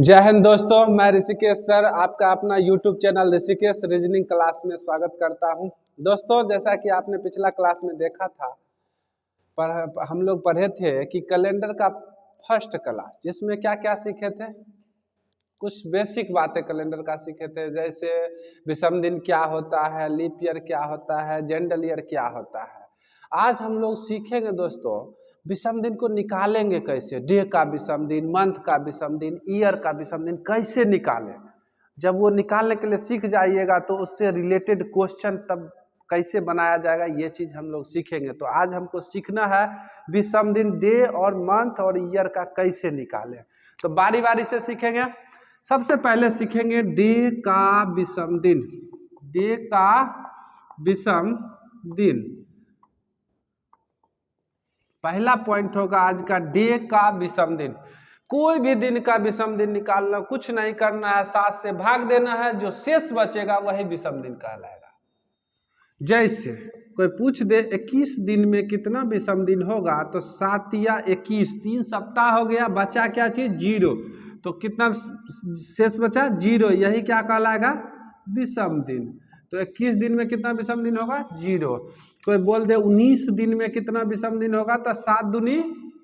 जय हिंद दोस्तों, मैं ऋषिकेश सर आपका अपना YouTube channel Rishikesh reasoning class में स्वागत करता हूं। दोस्तों, जैसा कि आपने पिछला क्लास में देखा था, हम लोग पढ़े थे कि कैलेंडर का फर्स्ट क्लास जिसमें क्या क्या सीखे थे। कुछ बेसिक बातें कैलेंडर का सीखे थे, जैसे विषम दिन क्या होता है, लीप ईयर क्या होता है, जेंडल ईयर क्या होता है। आज हम लोग सीखेंगे दोस्तों विषम दिन को निकालेंगे कैसे, डे का विषम दिन, मंथ का विषम दिन, ईयर का विषम दिन कैसे निकालें। जब वो निकालने के लिए सीख जाइएगा तो उससे रिलेटेड क्वेश्चन तब कैसे बनाया जाएगा, ये चीज़ हम लोग सीखेंगे। तो आज हमको सीखना है विषम दिन, डे और मंथ और ईयर का कैसे निकालें। तो बारी बारी से सीखेंगे। सबसे पहले सीखेंगे डे का विषम दिन। डे का विषम दिन पहला पॉइंट होगा आज का, डे का विषम दिन। कोई भी दिन का विषम दिन निकालना, कुछ नहीं करना है, 7 से भाग देना है, जो शेष बचेगा वही विषम दिन कहलाएगा। जैसे कोई पूछ दे 21 दिन में कितना विषम दिन होगा, तो 7 या 21, 3 सप्ताह हो गया, बचा क्या चीज, 0। तो कितना शेष बचा, 0, यही क्या कहलाएगा, विषम दिन। तो 21 दिन में कितना विषम दिन होगा, 0। कोई बोल दे 19 दिन में कितना विषम दिन होगा, तो 7 दूनी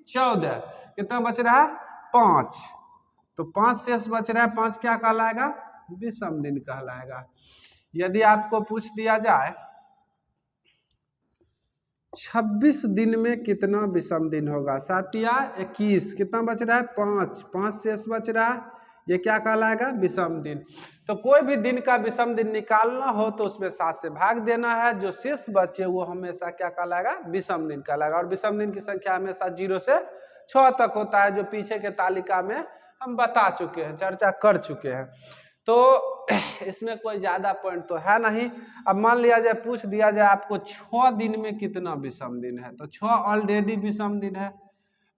14, कितना बच रहा है, 5। तो 5 शेष बच रहा है, 5 क्या कहलाएगा, विषम दिन कहलाएगा। यदि आपको पूछ दिया जाए 26 दिन में कितना विषम दिन होगा, 7 या 21, कितना बच रहा है, 5, 5 शेष बच रहा है, ये क्या कहलाएगा, विषम दिन। तो कोई भी दिन का विषम दिन निकालना हो तो उसमें 7 से भाग देना है, जो शेष बचे वो हमेशा क्या कहलाएगा, विषम दिन कहलाएगा। और विषम दिन की संख्या हमेशा 0 से 6 तक होता है, जो पीछे के तालिका में हम बता चुके हैं, चर्चा कर चुके हैं। तो इसमें कोई ज्यादा पॉइंट तो है नहीं। अब मान लिया जाए, पूछ दिया जाए आपको 6 दिन में कितना विषम दिन है, तो 6 ऑलरेडी विषम दिन है।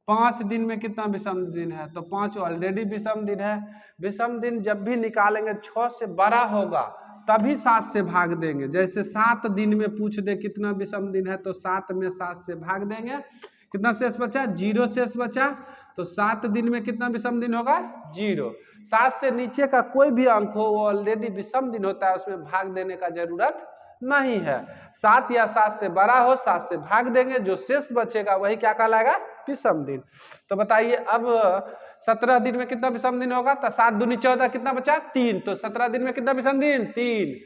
5 दिन में कितना विषम दिन है, तो 5 ऑलरेडी विषम दिन है। विषम दिन जब भी निकालेंगे 6 से बड़ा होगा तभी 7 से भाग देंगे। जैसे 7 दिन में पूछ दे कितना विषम दिन है, तो 7 में 7 से भाग देंगे, कितना शेष बचा, 0 शेष बचा। तो 7 दिन में कितना विषम दिन होगा, 0। 7 से नीचे का कोई भी अंक हो वो ऑलरेडी विषम दिन होता है, उसमें भाग देने का जरूरत नहीं है। 7 या 7 से बड़ा हो, 7 से भाग देंगे, जो शेष बचेगा वही क्या कहलाएगा, विषम दिन। तो बताइए अब 17 दिन में कितना विषम दिन होगा, तो 7 दूनी 14, कितना बचा, 3। तो 17 दिन में कितना विषम दिन, 3।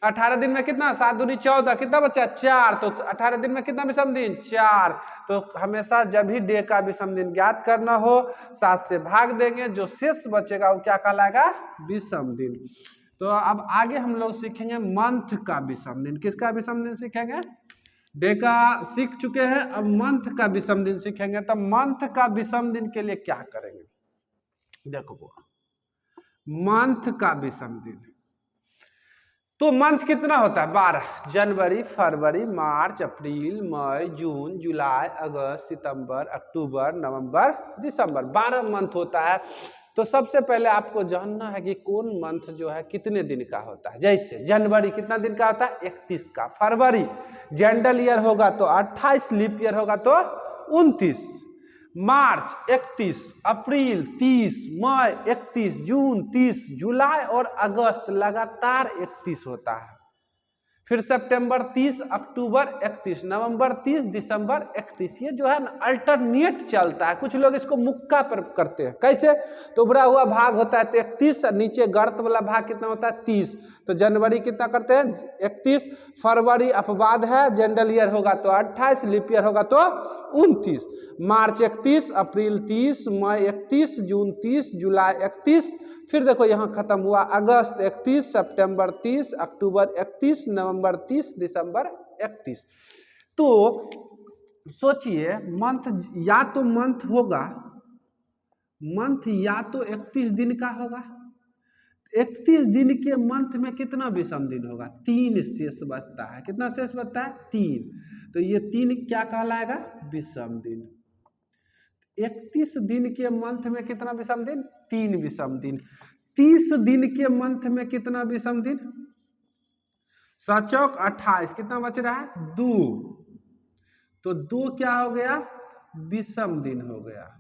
18 दिन में कितना, 7 दूनी 14, कितना बचा, 4। तो 18 दिन में कितना विषम दिन, 4। तो हमेशा जब भी डे का विषम दिन ज्ञात करना हो 7 से भाग देंगे, जो शेष बचेगा वो क्या कहलाएगा, विषम दिन। तो अब आगे हम लोग सीखेंगे मंथ का विषम दिन। किसका विषम दिन सीखेंगे, डे का सीख चुके हैं, अब मंथ का विषम दिन सीखेंगे। तो मंथ का विषम दिन के लिए क्या करेंगे, देखो मंथ का विषम दिन। तो मंथ कितना होता है, 12, जनवरी, फरवरी, मार्च, अप्रैल, मई, जून, जुलाई, अगस्त, सितंबर, अक्टूबर, नवंबर, दिसंबर, 12 मंथ होता है। तो सबसे पहले आपको जानना है कि कौन मंथ जो है कितने दिन का होता है। जैसे जनवरी कितना दिन का होता है, 31 का। फरवरी जेंडल ईयर होगा तो 28, लीप ईयर होगा तो 29। मार्च 31, अप्रैल 30, मई 31, जून 30, जुलाई और अगस्त लगातार 31 होता है। फिर सितंबर 30, अक्टूबर 31, नवंबर 30, दिसंबर 31। ये जो है ना अल्टरनेट चलता है। कुछ लोग इसको मुक्का पर करते हैं। कैसे, तो उभरा हुआ भाग होता है तो 31, नीचे गर्त वाला भाग कितना होता है, 30। तो जनवरी कितना करते हैं, 31। फरवरी अपवाद है, जनरल ईयर होगा तो 28, लीप ईयर होगा तो 29। मार्च 31, अप्रैल 30, मई 31, जून 30, जुलाई 31। फिर देखो यहाँ खत्म हुआ, अगस्त 31, सितंबर 30, अक्टूबर 31, नवंबर 30, दिसंबर 31। तो सोचिए मंथ या तो मंथ होगा, मंथ या तो 31 दिन का होगा। 31 दिन के मंथ में कितना विषम दिन होगा, 3 शेष बचता है। कितना शेष बचता है, 3। तो ये 3 क्या कहलाएगा, विषम दिन। 31 दिन के मंथ में कितना विषम दिन, 3 विषम दिन। 30 दिन के मंथ में कितना विषम दिन, 7 28, कितना बच रहा है, 2। तो 2 क्या हो गया, विषम दिन हो गया।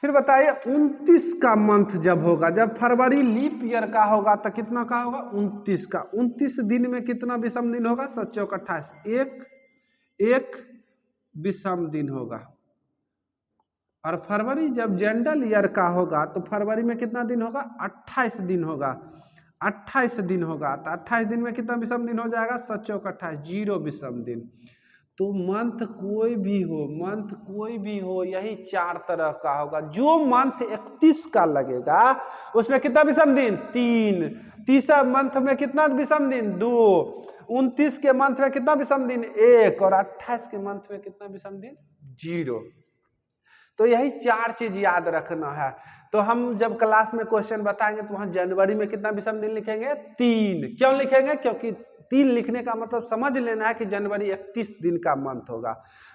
फिर बताइए 29 का मंथ जब होगा, जब फरवरी लीप ईयर का होगा तो कितना का होगा 29 का। 29 दिन में कितना विषम दिन होगा 7 चौक 28, एक विषम दिन होगा। और फरवरी जब जनरल ईयर का होगा तो फरवरी में कितना दिन होगा 28 दिन होगा, 28 दिन होगा। तो 28 दिन में कितना विषम दिन हो जाएगा 7 चौक 28, 0 विषम दिन। तो मंथ कोई भी हो यही 4 तरह का होगा। जो मंथ 31 का लगेगा उसमें कितना विषम दिन 3, तीसरा मंथ में कितना विषम दिन 2, 29 के मंथ में कितना विषम दिन 1 और 28 के मंथ में कितना विषम दिन 0। तो यही 4 चीज याद रखना है। तो हम जब क्लास में क्वेश्चन बताएंगे तो वहां जनवरी में कितना विषम दिन लिखेंगे 3। क्यों लिखेंगे, क्योंकि 3 लिखने का मतलब समझ लेना है कि जनवरी 31 दिन का मंथ होगा।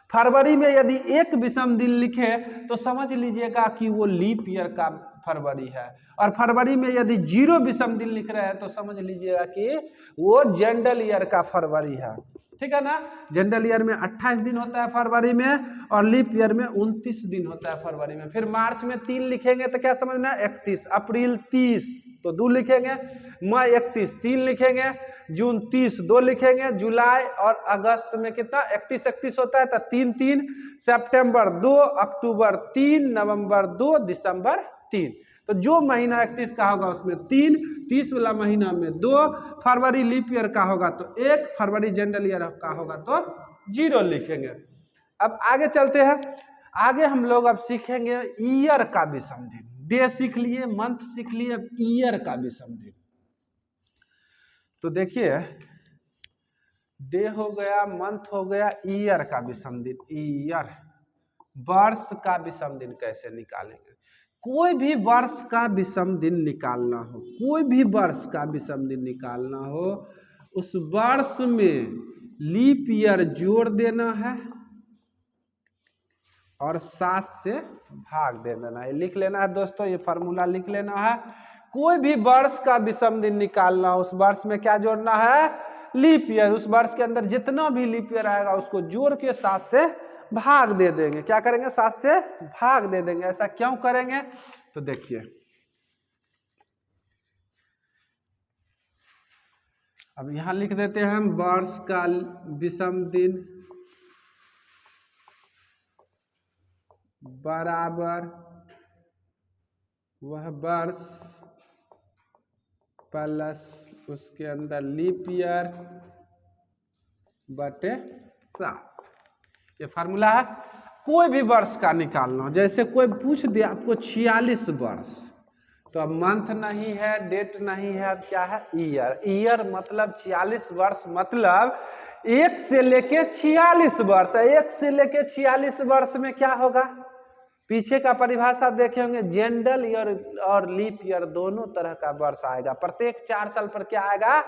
फरवरी में यदि 1 विषम दिन लिखे तो समझ लीजिएगा कि वो लीप ईयर का फरवरी है। और फरवरी में यदि 0 विषम दिन लिख रहे हैं तो समझ लीजिएगा कि वो जनरल ईयर का फरवरी है। ठीक है ना। जनरल ईयर में 28 दिन होता है फरवरी में और लीप ईयर में 29 दिन होता है फरवरी में। फिर मार्च में 3 लिखेंगे तो क्या समझना है 31, अप्रैल 30 तो 2 लिखेंगे, मई 31 3 लिखेंगे, जून 30 2 लिखेंगे, जुलाई और अगस्त में कितना 31 होता है तो 3, सितंबर 2, अक्टूबर 3, नवंबर 2, दिसंबर 3। तो जो महीना 31 का होगा उसमें 3, 30 वाला महीना में 2, फरवरी लीप ईयर का होगा तो 1, फरवरी जनरल ईयर का होगा तो 0 लिखेंगे। अब आगे चलते हैं। आगे हम लोग अब सीखेंगे ईयर का विषम दिन। डे सीख लिए, मंथ सीख लिए, अब ईयर का विषम दिन। तो देखिए डे हो गया, मंथ हो गया, ईयर का विषम दिन। ईयर वर्ष का विषम दिन कैसे निकालेंगे। कोई भी वर्ष का विषम दिन निकालना हो, कोई भी वर्ष का विषम दिन निकालना हो, उस वर्ष में लीप ईयर जोड़ देना है और 7 से भाग दे देना है। लिख लेना है दोस्तों, ये फार्मूला लिख लेना है। कोई भी वर्ष का विषम दिन निकालना हो, उस वर्ष में क्या जोड़ना है लीप ईयर। उस वर्ष के अंदर जितना भी लीप ईयर आएगा उसको जोड़ के 7 से भाग दे देंगे। क्या करेंगे 7 से भाग दे देंगे। ऐसा क्यों करेंगे तो देखिए अब यहां लिख देते हैं हम वर्ष का विषम दिन बराबर वह वर्ष प्लस उसके अंदर लीप ईयर बटे 7। ये फार्मूला है। कोई भी वर्ष का निकालना, जैसे कोई पूछ दे आपको 46 वर्ष, तो अब मंथ नहीं है, डेट नहीं है, अब क्या है ईयर। ईयर मतलब 46 वर्ष, मतलब 1 से लेके 46 वर्ष। 1 से लेके 46 वर्ष में क्या होगा, पीछे का परिभाषा देखे होंगे, जनरल ईयर और लीप ईयर दोनों तरह का वर्ष आएगा। प्रत्येक 4 साल पर क्या आएगा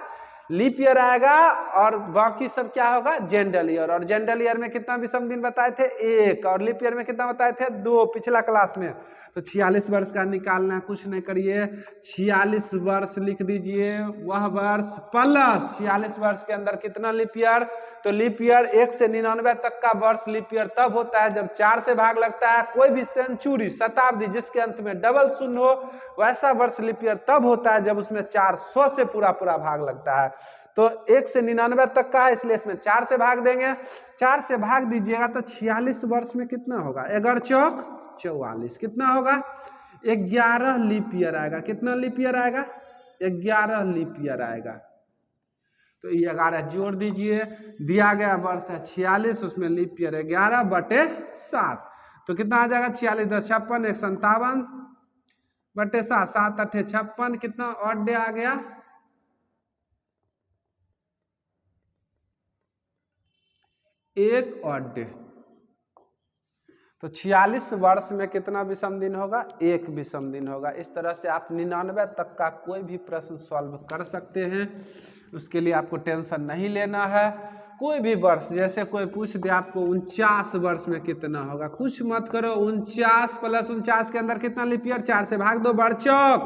लीप ईयर आएगा और बाकी सब क्या होगा जनरल ईयर। और जनरल ईयर में कितना विषम दिन बताए थे 1 और लीप ईयर में कितना बताए थे 2 पिछला क्लास में। तो 46 वर्ष का निकालना, कुछ नहीं करिए 46 वर्ष लिख दीजिए, वह वर्ष प्लस 46 वर्ष के अंदर कितना लीप ईयर, तो लीप ईयर 1 से 99 तक का वर्ष लीप ईयर तब होता है जब 4 से भाग लगता है। कोई भी सेंचुरी शताब्दी जिसके अंत में डबल शून्य हो वैसा वर्ष लीप ईयर तब होता है जब उसमें 400 से पूरा भाग लगता है। तो 1 से 99 तक का है, इसलिए इसमें 4 से भाग देंगे। 4 से भाग दीजिएगा तो 46 वर्ष में कितना होगा 11 चौक 44, कितना होगा 11 लीप ईयर आएगा। कितना लीप ईयर आएगा 11 लीप ईयर आएगा। तो ये 11 जोड़ दीजिए, दिया गया वर्ष है 46, उसमें लीप ईयर 11 बटे 7, तो कितना आ जाएगा 46 10 56 157 बटे 7, 7 8 56, कितना और डे आ गया 1 और डे। तो 46 वर्ष में कितना विषम दिन होगा 1 विषम दिन होगा। इस तरह से आप 99 तक का कोई भी प्रश्न सॉल्व कर सकते हैं, उसके लिए आपको टेंशन नहीं लेना है। कोई भी वर्ष, जैसे कोई पूछ दे आपको 49 वर्ष में कितना होगा, कुछ मत करो, 49 प्लस 49 के अंदर कितना लीप ईयर 4 से भाग दो, बड़चौक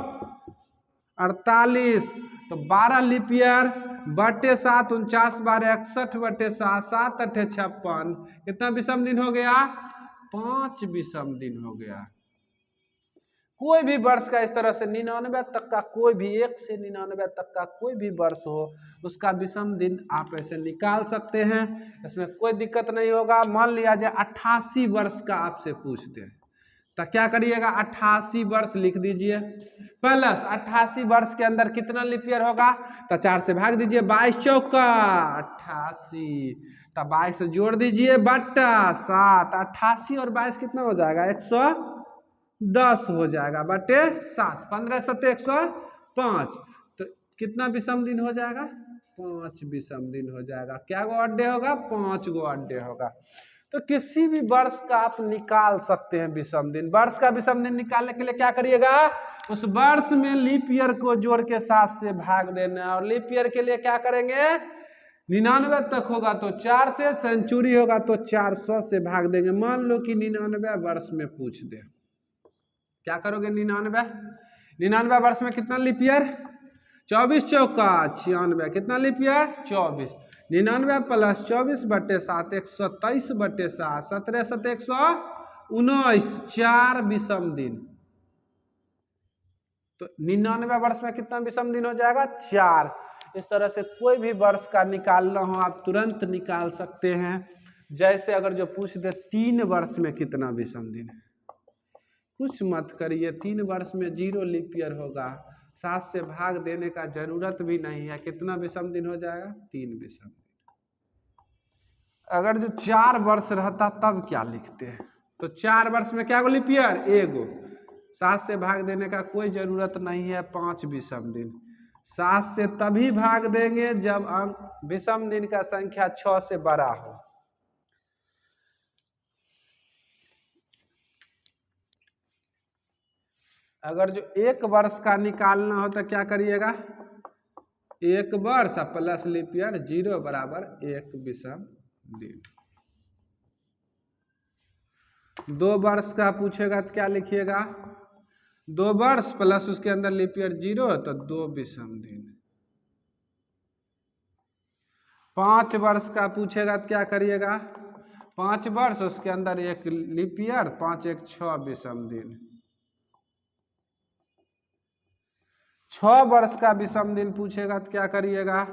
48, तो 12 लीप ईयर बटे 7, 49 12 61 बटे 7, 7 8 56, कितना विषम दिन हो गया 5 विषम दिन हो गया। कोई भी वर्ष का इस तरह से 99 तक का कोई भी 1 से 99 तक का कोई भी वर्ष हो उसका विषम दिन आप ऐसे निकाल सकते हैं, इसमें कोई दिक्कत नहीं होगा। मान लिया जाए 88 वर्ष का आपसे पूछते हैं तो क्या करिएगा, 88 वर्ष लिख दीजिए प्लस 88 वर्ष के अंदर कितना लीप ईयर होगा तो 4 से भाग दीजिए, 22 चौका 88, तो 22 से जोड़ दीजिए बट्टा 7, 88 और 22 कितना हो जाएगा 110 हो जाएगा बटे 7, 15 7 105, तो कितना विषम दिन हो जाएगा 5 विषम दिन हो जाएगा। क्या गो अड्डे होगा 5 गो अड्डे होगा। तो किसी भी वर्ष का आप निकाल सकते हैं विषम दिन। वर्ष का विषम दिन निकालने के लिए क्या करिएगा, उस वर्ष में लीप ईयर को जोड़ के 7 से भाग देना, और लीप ईयर के लिए क्या करेंगे 99 तक होगा तो 4 से, सेंचुरी होगा तो 400 से भाग देंगे। मान लो कि 99 वर्ष में पूछ दे, क्या करोगे 99 वर्ष में कितना लीप ईयर 24 चौका 96, कितना लीप ईयर 24, 99 प्लस 24 बटे 7 123 बटे 7, 17 7 119, 4 विषम दिन। तो 99 वर्ष में कितना विषम दिन हो जाएगा 4। इस तरह से कोई भी वर्ष का निकालना हो आप तुरंत निकाल सकते हैं। जैसे अगर जो पूछ दे 3 वर्ष में कितना विषम दिन है, कुछ मत करिए, 3 वर्ष में 0 लीप ईयर होगा, 7 से भाग देने का जरूरत भी नहीं है। कितना विषम दिन हो जाएगा 3 विषम दिन। अगर जो 4 वर्ष रहता तब क्या लिखते हैं, तो 4 वर्ष में क्या गो लीप ईयर 1, 7 से भाग देने का कोई जरूरत नहीं है, 5 विषम दिन। 7 से तभी भाग देंगे जब अंक विषम दिन का संख्या 6 से बड़ा हो। अगर जो 1 वर्ष का निकालना हो तो क्या करिएगा, 1 वर्ष प्लस लीप ईयर 0 बराबर 1 विषम दिन। 2 वर्ष का पूछेगा तो क्या लिखिएगा, 2 वर्ष प्लस उसके अंदर लीप ईयर 0 तो 2 विषम दिन। 5 वर्ष का पूछेगा तो क्या करिएगा, 5 वर्ष उसके अंदर 1 लीप ईयर, 5 1 6 विषम दिन। 6 वर्ष का विषम दिन पूछेगा तो क्या करिएगा,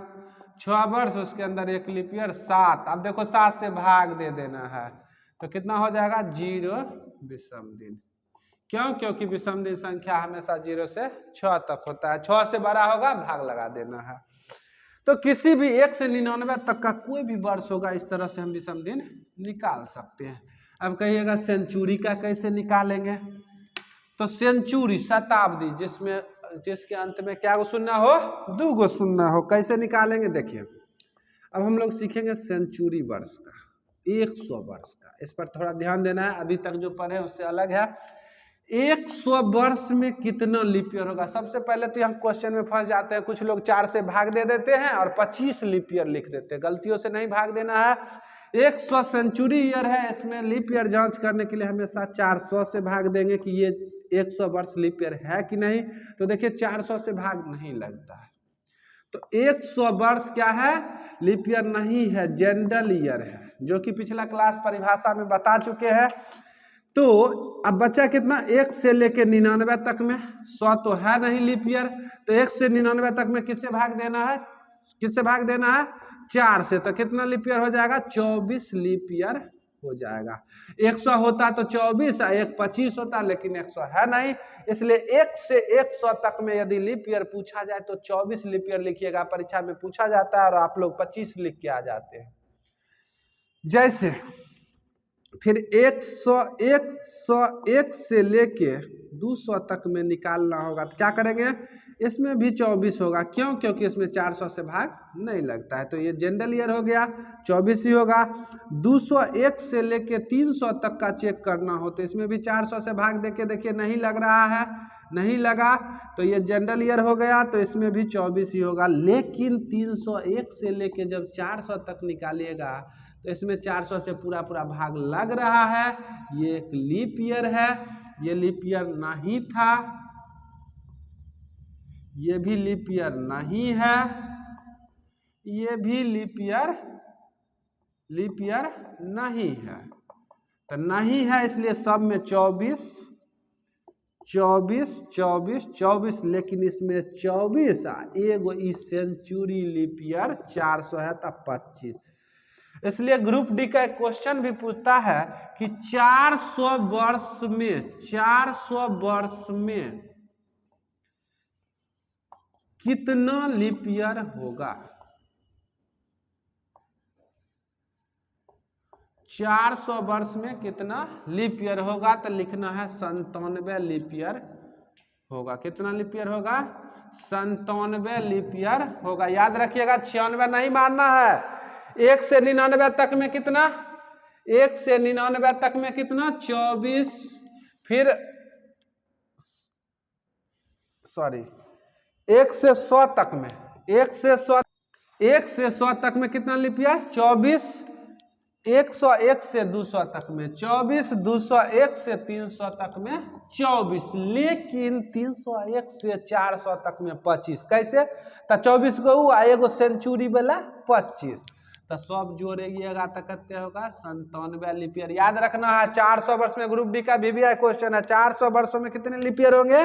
6 वर्ष उसके अंदर 1 लीप ईयर 7। अब देखो 7 से भाग दे देना है तो कितना हो जाएगा 0 विषम दिन। क्यों, क्योंकि विषम दिन संख्या हमेशा 0 से 6 तक होता है, 6 से बड़ा होगा भाग लगा देना है। तो किसी भी 1 से 99 तक का कोई भी वर्ष होगा इस तरह से हम विषम दिन निकाल सकते हैं। अब कहिएगा सेंचुरी का कैसे निकालेंगे, तो सेंचुरी शताब्दी जिसके अंत में क्या शून्य हो 2 शून्य हो, कैसे निकालेंगे देखिए। अब हम लोग सीखेंगे सेंचुरी वर्ष का, 100 वर्ष का, इस पर थोड़ा ध्यान देना है, अभी तक जो पढ़े उससे अलग है। 100 वर्ष में कितना लीप ईयर होगा। सबसे पहले तो यहाँ क्वेश्चन में फंस जाते हैं, कुछ लोग 4 से भाग दे देते हैं और 25 लीप ईयर लिख देते हैं। गलतियों से नहीं भाग देना है। 100 सेंचुरी ईयर है, इसमें लीप ईयर जांच करने के लिए हमेशा 400 से भाग देंगे कि ये 100 वर्ष लीप ईयर है कि नहीं। तो देखिए 400 से भाग नहीं लगता है, तो 100 वर्ष क्या है लीप ईयर नहीं है, जनरल ईयर है, जो कि पिछला क्लास परिभाषा में बता चुके हैं। तो अब बचा कितना, 1 से लेके 99 तक में 100 तो है नहीं लीप ईयर, तो 1 से 99 तक में किससे भाग देना है, 4 से, तो कितना लीप ईयर हो जाएगा 24 लीप ईयर हो जाएगा। 100 होता तो 24, 1 25 होता, लेकिन 100 है नहीं, इसलिए 1 से 100 तक में यदि लीप ईयर पूछा जाए तो 24 लीप ईयर लिखिएगा। परीक्षा में पूछा जाता है और आप लोग 25 लिख के आ जाते हैं। जैसे फिर 101 से लेके 200 तक में निकालना होगा तो क्या करेंगे, इसमें भी 24 होगा। क्यों, क्योंकि इसमें 400 से भाग नहीं लगता है, तो ये जनरल ईयर हो गया, 24 ही होगा। 201 से लेके 300 तक का चेक करना हो तो इसमें भी 400 से भाग देके देखिए नहीं लग रहा है, नहीं लगा, तो ये जनरल ईयर हो गया, तो इसमें भी 24 ही होगा। लेकिन 301 से लेके जब 400 तक निकालिएगा तो इसमें 400 से पूरा भाग लग रहा है, ये एक लीप ईयर है, ये लीप ईयर नहीं था, ये भी लीप ईयर नहीं है, ये भी लीप ईयर नहीं है, तो नहीं है, इसलिए सब में 24 24 24 24, लेकिन इसमें 24 एगो सेंचुरी लीप ईयर 400 है तब 25। इसलिए ग्रुप डी का एक क्वेश्चन भी पूछता है कि 400 वर्ष में कितना लीप ईयर होगा। 400 वर्ष में कितना लीप ईयर होगा, तो लिखना है 97 लीप ईयर होगा। कितना लीप ईयर होगा? 97 लीप ईयर होगा। याद रखिएगा 96 नहीं मानना है। 1 से 99 तक में कितना? 1 से 99 तक में कितना? 24, फिर 1 से 100 तक में 1 से 100 तक में कितना लीप ईयर? 24। 101 से 200 तक में 24, 201 से 300 तक में 24, लेकिन 301 से 400 तक में 25। कैसे? तो 24 गो एगो सेंचुरी वाला 25, तो सब जोड़िएगा तो कितने होगा? 97 लीप ईयर। याद रखना है 400 वर्ष में ग्रुप डी का VVI क्वेश्चन है। 400 वर्षों में कितने लीप ईयर होंगे?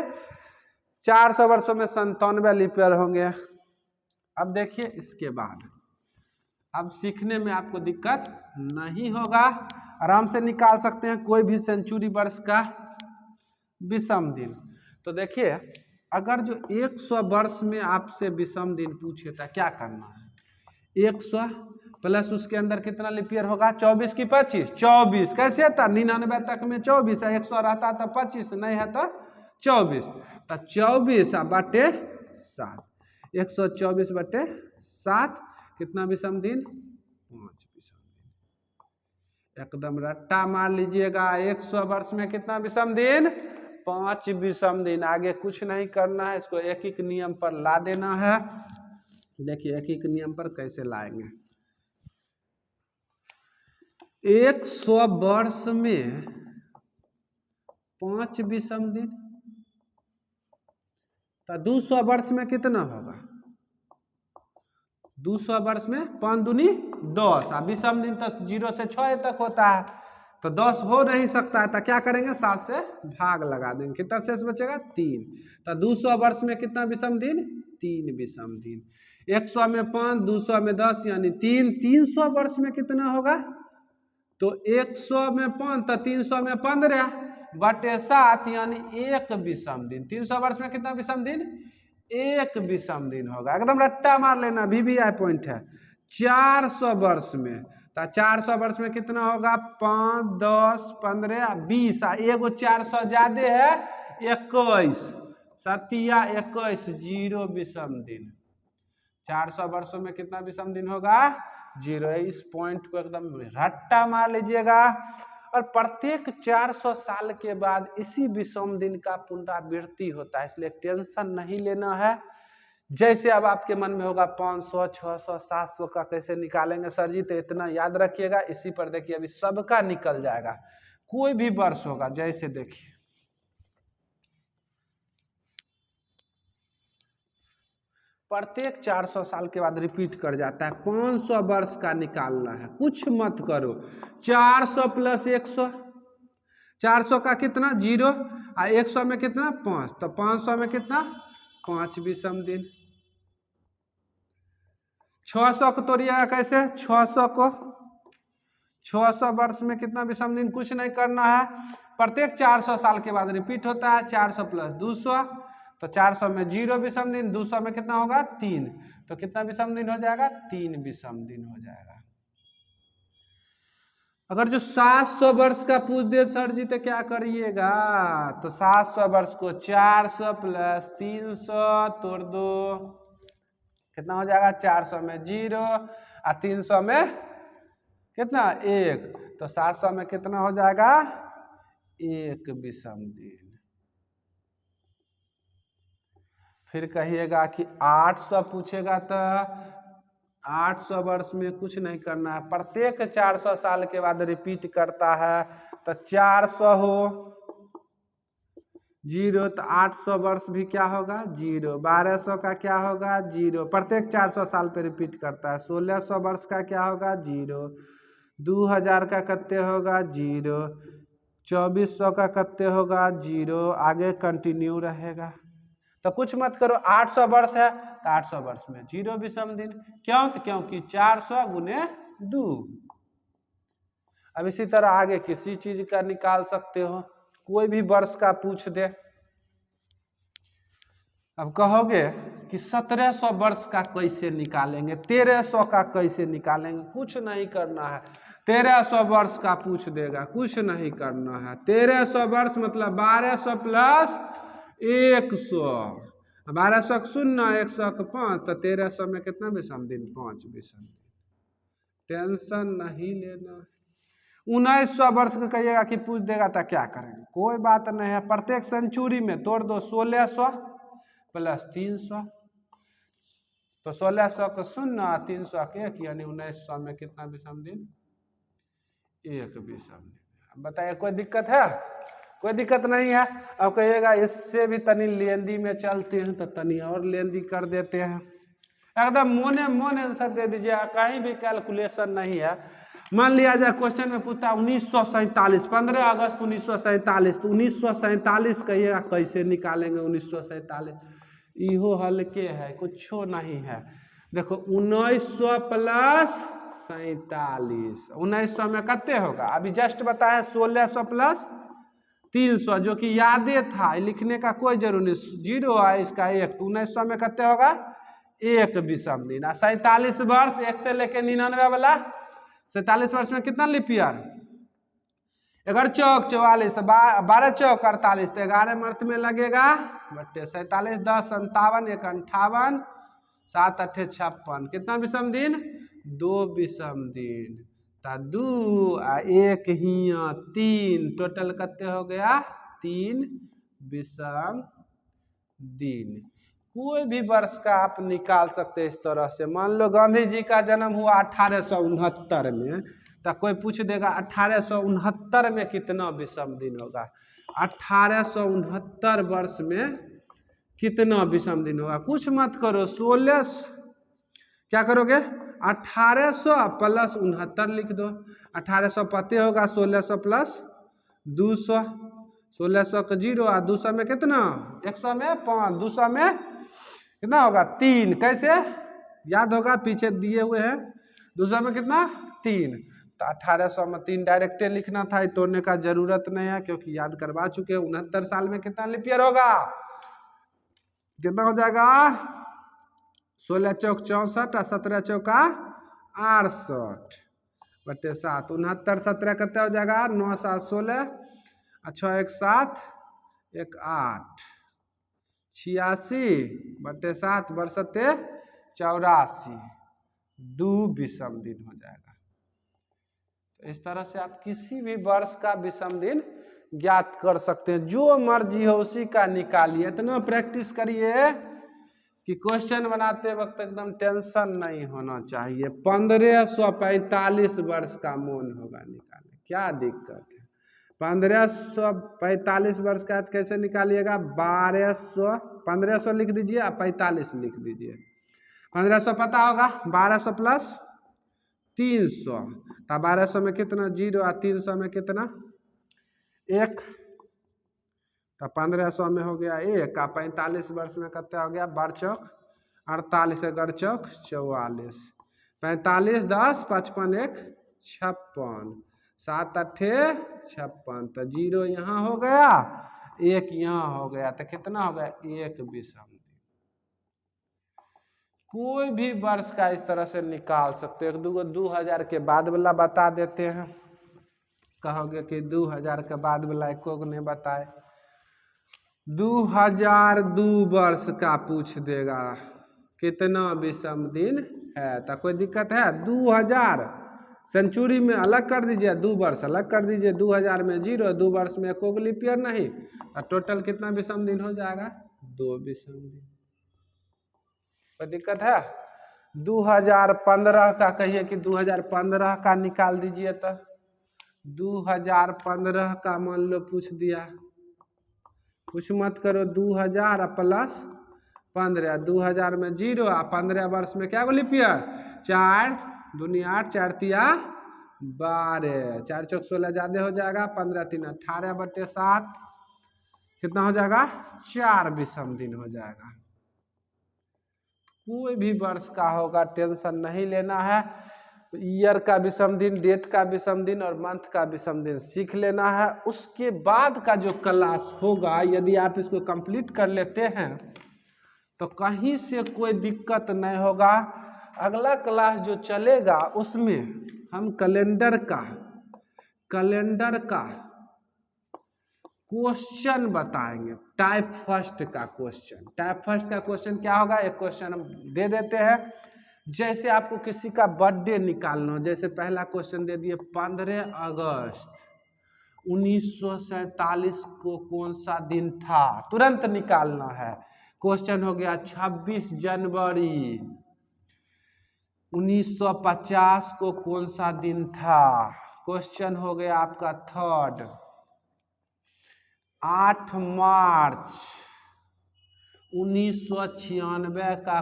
400 वर्षों में 97 लीप ईयर होंगे। अब देखिए इसके बाद अब सीखने में आपको दिक्कत नहीं होगा, आराम से निकाल सकते हैं कोई भी सेंचुरी वर्ष का विषम दिन। तो देखिए अगर जो 100 वर्ष में आपसे विषम दिन पूछे तो क्या करना है? 100 प्लस उसके अंदर कितना लीप ईयर होगा? 24 की 25? 24 कैसे था? 99 तक में 24 है, 100 रहता तो 25, नहीं है तो 24, तो 24 बटे 7, 124 बटे 7 कितना विषम दिन? 5 विषम दिन। एकदम रट्टा मार लीजिएगा। 100 वर्ष में कितना विषम दिन? 5 विषम दिन। आगे कुछ नहीं करना है, इसको एक एक नियम पर ला देना है। देखिए एक एक नियम पर कैसे लाएंगे। 100 वर्ष में 5 विषम दिन, तो 200 वर्ष में कितना होगा? 200 वर्ष में 5 दूनी 10, विषम दिन तो 0 से 6 तक होता है, तो 10 हो नहीं सकता है, तो क्या करेंगे? 7 से भाग लगा देंगे। कितना शेष बचेगा? 3। तो 200 वर्ष में कितना विषम दिन? 3 विषम दिन। 100 में 5, 200 में 10 यानी 3। 300 वर्ष में कितना होगा? तो 100 में 5 तो 300 में 15 बटे 7 यानी 1 विषम दिन। 300 वर्ष में कितना विषम दिन? 1 विषम दिन होगा। एकदम रट्टा मार लेना, VVI पॉइंट है। 400 वर्ष में, तो 400 वर्ष में कितना होगा? 5, 10, 15, 20, एगो 400 ज्यादा है 21, 21 0 विषम दिन। 400 वर्षों में कितना विषम दिन होगा? 0। इस पॉइंट को एकदम रट्टा मार लीजिएगा। और प्रत्येक 400 साल के बाद इसी विषम दिन का पुनरावृत्ति होता है, इसलिए टेंशन नहीं लेना है। जैसे अब आपके मन में होगा 500, 600, 700 का कैसे निकालेंगे सर जी, तो इतना याद रखिएगा। इसी पर देखिए अभी सबका निकल जाएगा, कोई भी वर्ष होगा। जैसे देखिए प्रत्येक 400 साल के बाद रिपीट कर जाता है। 500 वर्ष का निकालना है, कुछ मत करो। 400 प्लस 100, 400 का कितना? 0, और 100 में कितना? 5, तो 500 में कितना? 5 विषम दिन। 600 को तोड़िएगा कैसे? 600 को 600 वर्ष में कितना विषम दिन? कुछ नहीं करना है, प्रत्येक 400 साल के बाद रिपीट होता है। 400 प्लस 200, तो 400 में 0 विषम दिन, 200 में कितना होगा? 3, तो कितना विषम दिन हो जाएगा? 3 विषम दिन हो जाएगा। अगर जो 700 वर्ष का पूछ दे सर जी तो क्या करिएगा? तो 700 वर्ष को 400 प्लस 300 तोड़ दो, कितना हो जाएगा? 400 में 0 और 300 में कितना? 1, तो 700 में कितना हो जाएगा? 1 विषम दिन। फिर कहिएगा कि 800 पूछेगा तो 800 वर्ष में कुछ नहीं करना है, प्रत्येक 400 साल के बाद रिपीट करता है, तो 400 हो 0, तो 800 वर्ष भी क्या होगा? 0। 1200 का क्या होगा? 0, प्रत्येक 400 साल पे रिपीट करता है। 1600 वर्ष का क्या होगा? 0। 2000 का कितने होगा? 0। 2400 का कितने होगा 0, आगे कंटिन्यू रहेगा। तो कुछ मत करो, 800 वर्ष है तो 800 वर्ष में 0 विषम दिन। क्यों? तो क्योंकि 400 गुने 2। अब इसी तरह आगे किसी चीज का निकाल सकते हो, कोई भी वर्ष का पूछ दे। अब कहोगे कि 1700 वर्ष का कैसे निकालेंगे, 1300 का कैसे निकालेंगे, कुछ नहीं करना है। 1300 वर्ष का पूछ देगा, कुछ नहीं करना है। 1300 वर्ष मतलब 1200 प्लस 100, 1200 का 0, 100 का 5, तो 1300 में कितना विषम दिन? 5 विषम दिन। टेंशन नहीं लेना। 1900 वर्ष का कहिएगा कि पूछ देगा तो क्या करेंगे, कोई बात नहीं है। प्रत्येक सेंचुरी में तोड़ दो, 1600 प्लस 300, तो 1600 का 0, 300 का 1, यानी 1900 में कितना विषम दिन? 1 विषम दिन। बताइए कोई दिक्कत है? कोई दिक्कत नहीं है। अब कहिएगा इससे भी तनी लेंदी में चलते हैं, तो तनी और लेंदी कर देते हैं। एकदम मोने आंसर दे दीजिए, कहीं भी कैलकुलेशन नहीं है। मान लिया जाए क्वेश्चन में पूछता 1947, 15 अगस्त 1947, तो 1947 कहिएगा कैसे निकालेंगे 1947? इहो हल्के है, कुछ नहीं है। देखो 1900 प्लस 47, 1900 में कितने होगा? अभी जस्ट बताया 1600 प्लस 300, जो कि यादें था, लिखने का कोई जरूरत नहीं, 0 है इसका 1, तो 1900 में कितने होगा? 1 विषम दिन। 47 वर्ष 1 से लेके 99 वाला, 47 वर्ष में कितना लीप ईयर? 11 चौक 44, 12 चौक 48, तो 11 मर्थ में लगेगा बट्टे 47, 10 57, 1 58, 7 8 56, कितना विषम दिन? 2 विषम दिन। तो 2 1 हिया 3, टोटल कितने हो गया? 3 विषम दिन। कोई भी वर्ष का आप निकाल सकते हैं इस तरह से। मान लो गांधी जी का जन्म हुआ 1869 में, तो कोई पूछ देगा 1869 में कितना विषम दिन होगा? 1869 वर्ष में कितना विषम दिन होगा? कुछ मत करो, 16 क्या करोगे? 1800 प्लस 69 लिख दो। 1800 पते होगा, 1600 प्लस 200, 1600 का 0 और 200 में कितना? 100 में 5, 200 में कितना होगा? 3। कैसे याद होगा? पीछे दिए हुए हैं। 200 में कितना? 3। तो 1800 में 3 डायरेक्ट लिखना था, तोड़ने का जरूरत नहीं है क्योंकि याद करवा चुके हैं। 69 साल में कितना लीप ईयर होगा? कितना हो जाएगा? 16 चौक 64 और 17 चौका 68 बटे 7, 69 17 कितना हो जाएगा? 9 7 16, 6 1 7 1 8, 86 बटे 7 बरसते 84, 2 विषम दिन हो जाएगा। तो इस तरह से आप किसी भी वर्ष का विषम दिन ज्ञात कर सकते हैं, जो मर्जी हो उसी का निकालिए। इतना प्रैक्टिस करिए कि क्वेश्चन बनाते वक्त एकदम टेंशन नहीं होना चाहिए। 1545 वर्ष का मौन होगा निकाले, क्या दिक्कत है? 1545 वर्ष का कैसे निकालिएगा? 1200, 1500 लिख दीजिए और 45 लिख दीजिए। 1500 पता होगा, 1200 प्लस 300, तो 1200 में कितना? 0 और 300 में कितना? 1, तो 1500 में हो गया 1, और 45 वर्ष में कितना हो गया? 12 चौक 48, 11 चौक 44, 45 10 55 1 56, 7 8 56, तो 0 यहाँ हो गया, 1 यहाँ हो गया, तो कितना हो गया? 1 विषम दिन। कोई भी वर्ष का इस तरह से निकाल सकते हो। 2000 के बाद वाला बता देते हैं। कहोगे कि 2000 के बाद वाला एको को नहीं बताए। 2002 वर्ष का पूछ देगा कितना विषम दिन है, तो कोई दिक्कत है? 2000 सेंचुरी में अलग कर दीजिए, 2 वर्ष अलग कर दीजिए। 2000 में 0, 2 वर्ष में एको लीप ईयर नहीं, और टोटल कितना विषम दिन हो जाएगा? 2 विषम दिन। कोई दिक्कत है? 2015 का कहिए कि 2015 का निकाल दीजिए, तो 2015 का मान लो पूछ दिया, कुछ मत करो, 2000 प्लस 15, 2000 में 0 और 15 वर्ष में क्या लीप ईयर? 4 दूनी 8, 4 तिया 12, 4 चौक 16 ज़्यादा हो जाएगा, 15 3 18/7 कितना हो जाएगा, 4 विषम दिन हो जाएगा। कोई भी वर्ष का होगा, टेंशन नहीं लेना है। ईयर का विषम दिन, डेट का विषम दिन और मंथ का विषम दिन सीख लेना है। उसके बाद का जो क्लास होगा, यदि आप इसको कंप्लीट कर लेते हैं तो कहीं से कोई दिक्कत नहीं होगा। अगला क्लास जो चलेगा उसमें हम कैलेंडर का क्वेश्चन बताएंगे। टाइप फर्स्ट का क्वेश्चन क्या होगा, एक क्वेश्चन हम दे देते हैं। जैसे आपको किसी का बर्थडे निकालना हो, जैसे पहला क्वेश्चन दे दिए 15 अगस्त 1947 को कौन सा दिन था, तुरंत निकालना है। क्वेश्चन हो गया 26 जनवरी 1950 को कौन सा दिन था। क्वेश्चन हो गया आपका थर्ड 8 मार्च 1996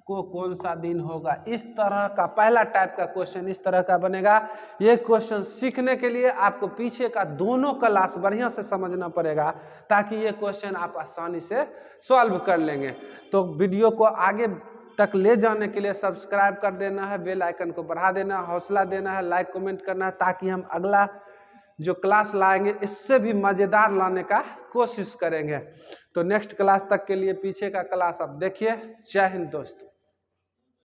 को कौन सा दिन होगा। इस तरह का पहला टाइप का क्वेश्चन इस तरह का बनेगा। ये क्वेश्चन सीखने के लिए आपको पीछे का दोनों क्लास बढ़िया से समझना पड़ेगा, ताकि ये क्वेश्चन आप आसानी से सॉल्व कर लेंगे। तो वीडियो को आगे तक ले जाने के लिए सब्सक्राइब कर देना है, बेल आइकन को बढ़ा देना, हौसला देना है, लाइक कमेंट करना है, ताकि हम अगला जो क्लास लाएंगे इससे भी मज़ेदार लाने का कोशिश करेंगे। तो नेक्स्ट क्लास तक के लिए पीछे का क्लास आप देखिए। जय हिंद दोस्तों।